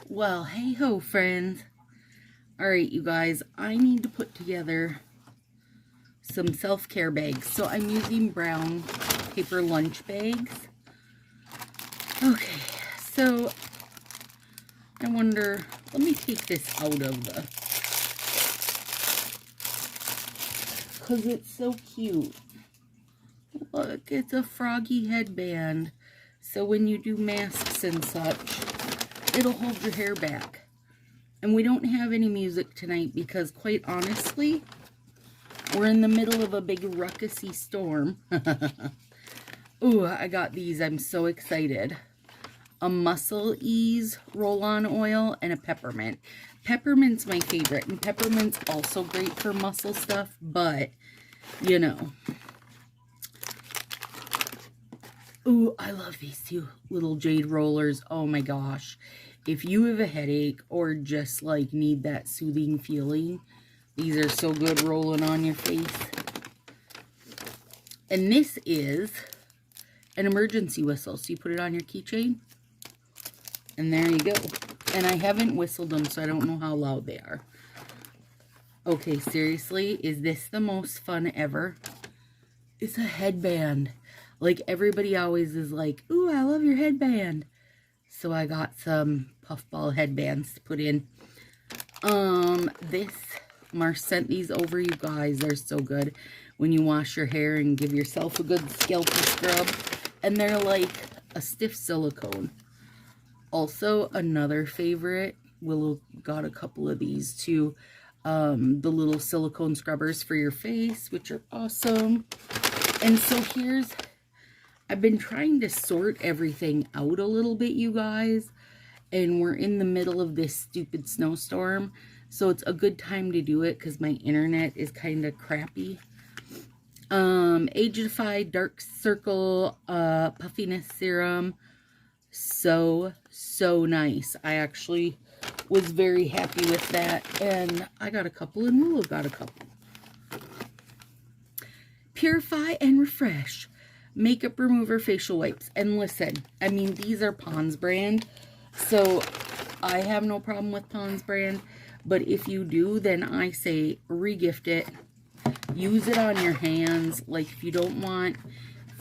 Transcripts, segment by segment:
Well, hey ho, friends. Alright, you guys, I need to put together some self-care bags. So I'm using brown paper lunch bags. Okay, so I wonder, let me take this out of the, because it's so cute. Look, it's a froggy headband. So when you do masks and such, it'll hold your hair back. And we don't have any music tonight because, quite honestly, we're in the middle of a big ruckusy storm. Ooh, I got these. I'm so excited. A Muscle Ease roll-on oil and a peppermint. Peppermint's my favorite, and peppermint's also great for muscle stuff, but, you know. Ooh, I love these two little jade rollers. Oh my gosh. If you have a headache or just like need that soothing feeling, these are so good rolling on your face. And this is an emergency whistle. So you put it on your keychain. And there you go. And I haven't whistled them, so I don't know how loud they are. Okay, seriously, is this the most fun ever? It's a headband. Like, everybody always is like, ooh, I love your headband. So I got some puffball headbands to put in. Marsh sent these over, you guys. They're so good when you wash your hair and give yourself a good scalp scrub. And they're like a stiff silicone. Also, another favorite, Willow got a couple of these too. The little silicone scrubbers for your face, which are awesome. And so I've been trying to sort everything out a little bit, you guys. And we're in the middle of this stupid snowstorm. So it's a good time to do it because my internet is kind of crappy. Ageify Dark Circle Puffiness Serum. So nice. I actually was very happy with that. And I got a couple and Lulu got a couple. Purify and Refresh Makeup Remover Facial Wipes. And listen, I mean, these are Pond's brand. So I have no problem with Pond's brand. But if you do, then I say regift it. Use it on your hands. Like, if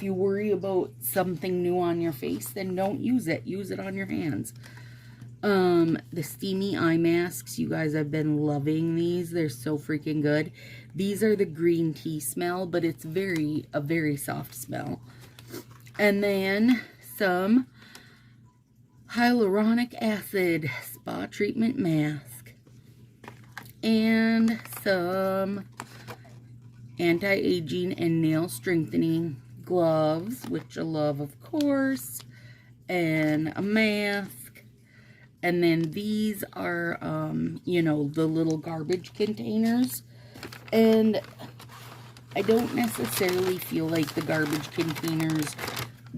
you worry about something new on your face, then don't use it. Use it on your hands. The steamy eye masks, you guys, I've been loving these. They're so freaking good. These are the green tea smell, but it's a very soft smell. And then some hyaluronic acid spa treatment mask. And some anti-aging and nail strengthening gloves, which I love, of course, and a mask. And then these are, you know, the little garbage containers. And I don't necessarily feel like the garbage containers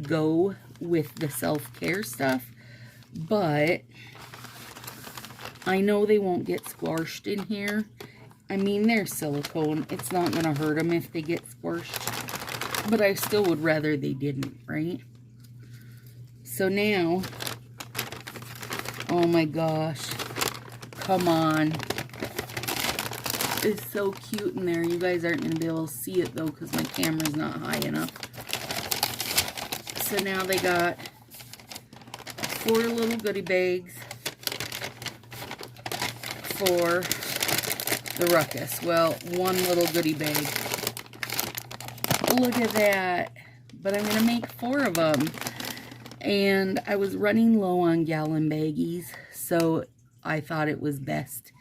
go with the self-care stuff, but I know they won't get squashed in here. I mean, they're silicone. It's not going to hurt them if they get squashed. But I still would rather they didn't, right? So now, oh my gosh. Come on. It's so cute in there. You guys aren't going to be able to see it, though, because my camera's not high enough. So now they got 4 little goodie bags for the ruckus. Well, 1 little goodie bag. Look at that. But I'm going to make 4 of them. And I was running low on gallon baggies, so I thought it was best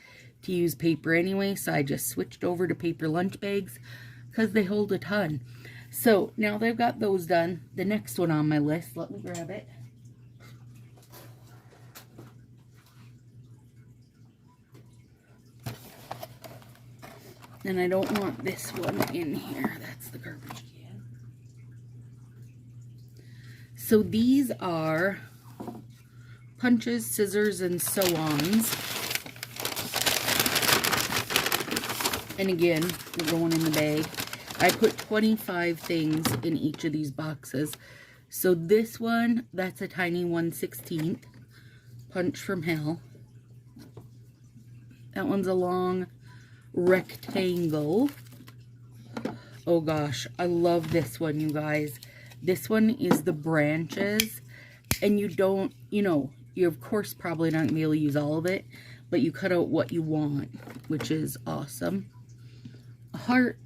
to use paper anyway. So I just switched over to paper lunch bags because they hold a ton. So now they've got those done. The next one on my list, let me grab it. And I don't want this one in here. That's the garbage can. So these are punches, scissors, and sew-ons. And again, they're going in the bag. I put 25 things in each of these boxes. So this one, that's a tiny 1/16 punch from hell. That one's a long rectangle. Oh gosh, I love this one, you guys. This one is the branches, and you don't, you know, you're of course probably not gonna be able to use all of it, but you cut out what you want, which is awesome. A heart.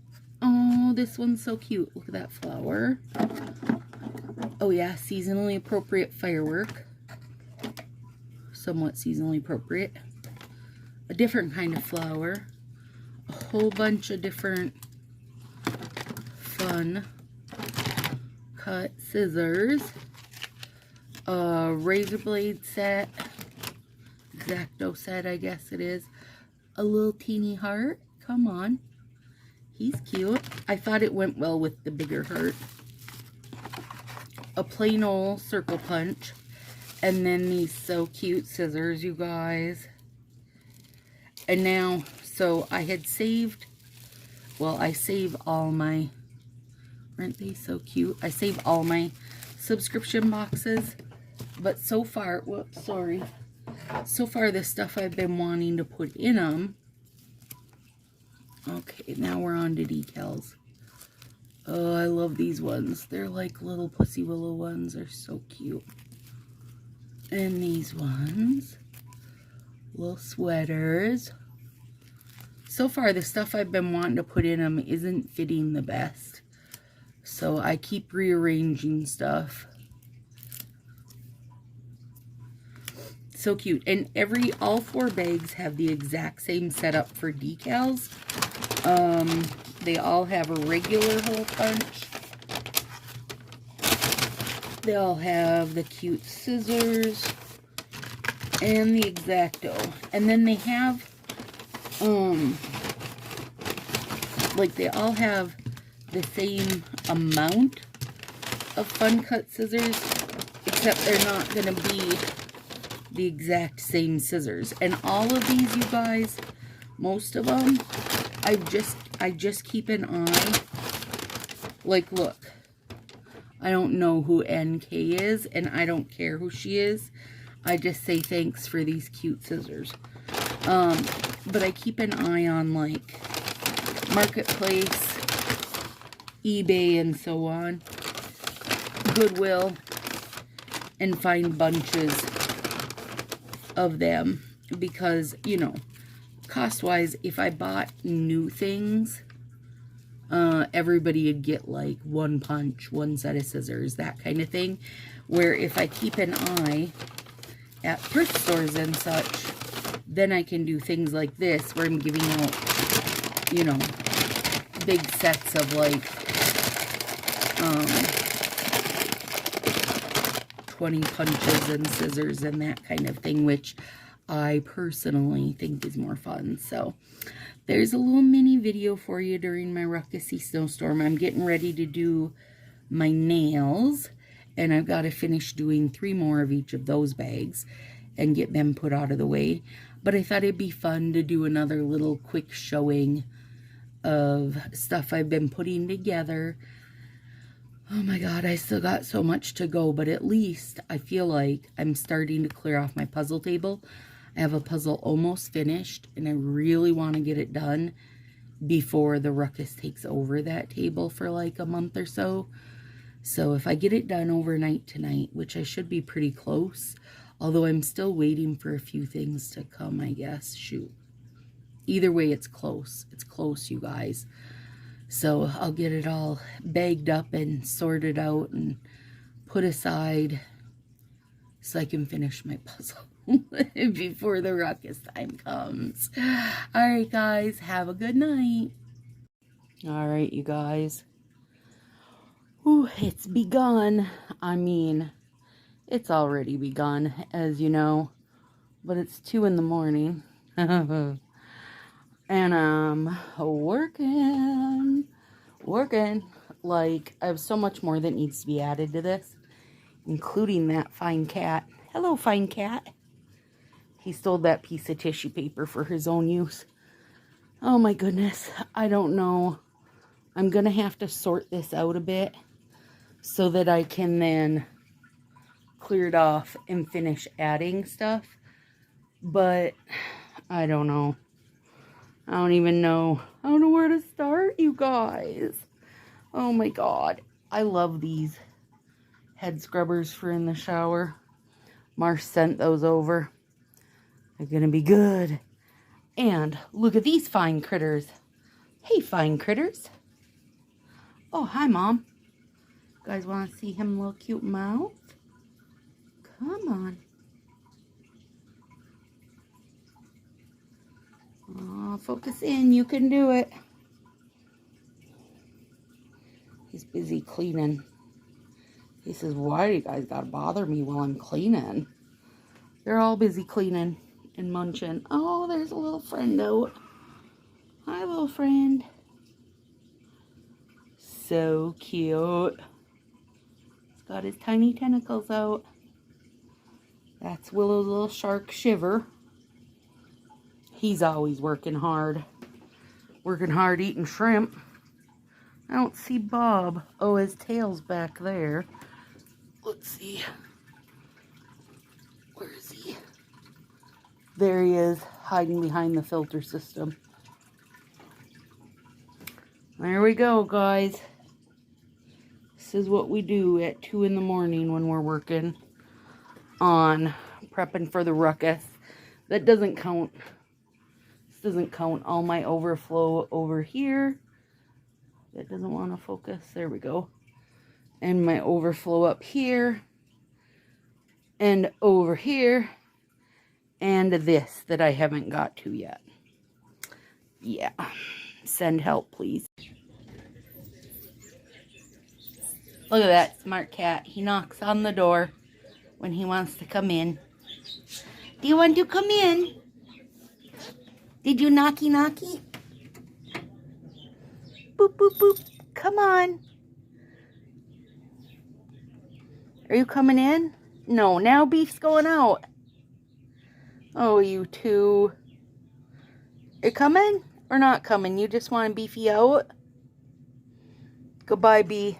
Oh, this one's so cute. Look at that flower. Oh yeah, seasonally appropriate firework. Somewhat seasonally appropriate. A different kind of flower. A whole bunch of different fun cut scissors. A razor blade set. X-Acto set, I guess it is. A little teeny heart. Come on. He's cute. I thought it went well with the bigger heart. A plain old circle punch. And then these so cute scissors, you guys. And now, so I had saved, well, I save all my, aren't they so cute? I save all my subscription boxes. But so far, whoops, sorry. So far, the stuff I've been wanting to put in them. Okay, now we're on to decals. Oh, I love these ones. They're like little Pussy Willow ones. They're so cute. And these ones. Little sweaters. So far, the stuff I've been wanting to put in them isn't fitting the best. So I keep rearranging stuff. So cute. And all 4 bags have the exact same setup for decals. They all have a regular hole punch. They all have the cute scissors and the X-Acto. And then they have, like they all have the same amount of fun cut scissors, except they're not going to be the exact same scissors. And all of these, you guys, most of them, I just keep an eye. Like, look, I don't know who NK is, and I don't care who she is. I just say thanks for these cute scissors. But I keep an eye on, like, Marketplace, eBay, and so on, Goodwill, and find bunches of them. Because, you know, cost-wise, if I bought new things, everybody would get like 1 punch, 1 set of scissors, that kind of thing. Where if I keep an eye at thrift stores and such, then I can do things like this, where I'm giving out, you know, big sets of like 20 punches and scissors and that kind of thing, which I personally think is more fun. So there's a little mini video for you during my ruckusy snowstorm. I'm getting ready to do my nails, and I've got to finish doing 3 more of each of those bags and get them put out of the way. But I thought it'd be fun to do another little quick showing of stuff I've been putting together. Oh my god, I still got so much to go, but at least I feel like I'm starting to clear off my puzzle table. I have a puzzle almost finished, and I really want to get it done before the ruckus takes over that table for like a month or so. So if I get it done overnight tonight, which I should be pretty close, although I'm still waiting for a few things to come, I guess. Shoot. Either way, it's close. It's close, you guys. So I'll get it all bagged up and sorted out and put aside so I can finish my puzzle before the ruckus time comes. Alright, guys, have a good night. Alright, you guys. Ooh, it's begun. I mean, it's already begun, as you know, but it's 2 in the morning. And I'm working. Like, I have so much more that needs to be added to this, including that fine cat. Hello, fine cat. He stole that piece of tissue paper for his own use. Oh my goodness, I don't know. I'm going to have to sort this out a bit so that I can then clear it off and finish adding stuff. But I don't know. I don't even know. I don't know where to start, you guys. Oh my God. I love these head scrubbers for in the shower. Marsh sent those over. They're going to be good. And look at these fine critters. Hey, fine critters. Oh, hi, Mom. You guys want to see him little cute mouth? Come on. Oh, focus in. You can do it. He's busy cleaning. He says, why do you guys got to bother me while I'm cleaning? They're all busy cleaning and munching. Oh, there's a little friend out. Hi, little friend. So cute. He's got his tiny tentacles out. That's Willow's little shark Shiver. He's always working hard. Working hard eating shrimp. I don't see Bob. Oh, his tail's back there. Let's see. Where is he? There he is, hiding behind the filter system. There we go, guys. This is what we do at 2 in the morning when we're working on prepping for the ruckus. That doesn't count. This doesn't count all my overflow over here. That doesn't want to focus. There we go. And my overflow up here. And over here. And this that I haven't got to yet. Yeah. Send help, please. Look at that smart cat. He knocks on the door when he wants to come in. Do you want to come in? Did you knocky knocky? Boop, boop, boop. Come on. Are you coming in? No, now Beef's going out. Oh, you two. Are you coming or not coming? You just want Beefy out? Goodbye, Bee.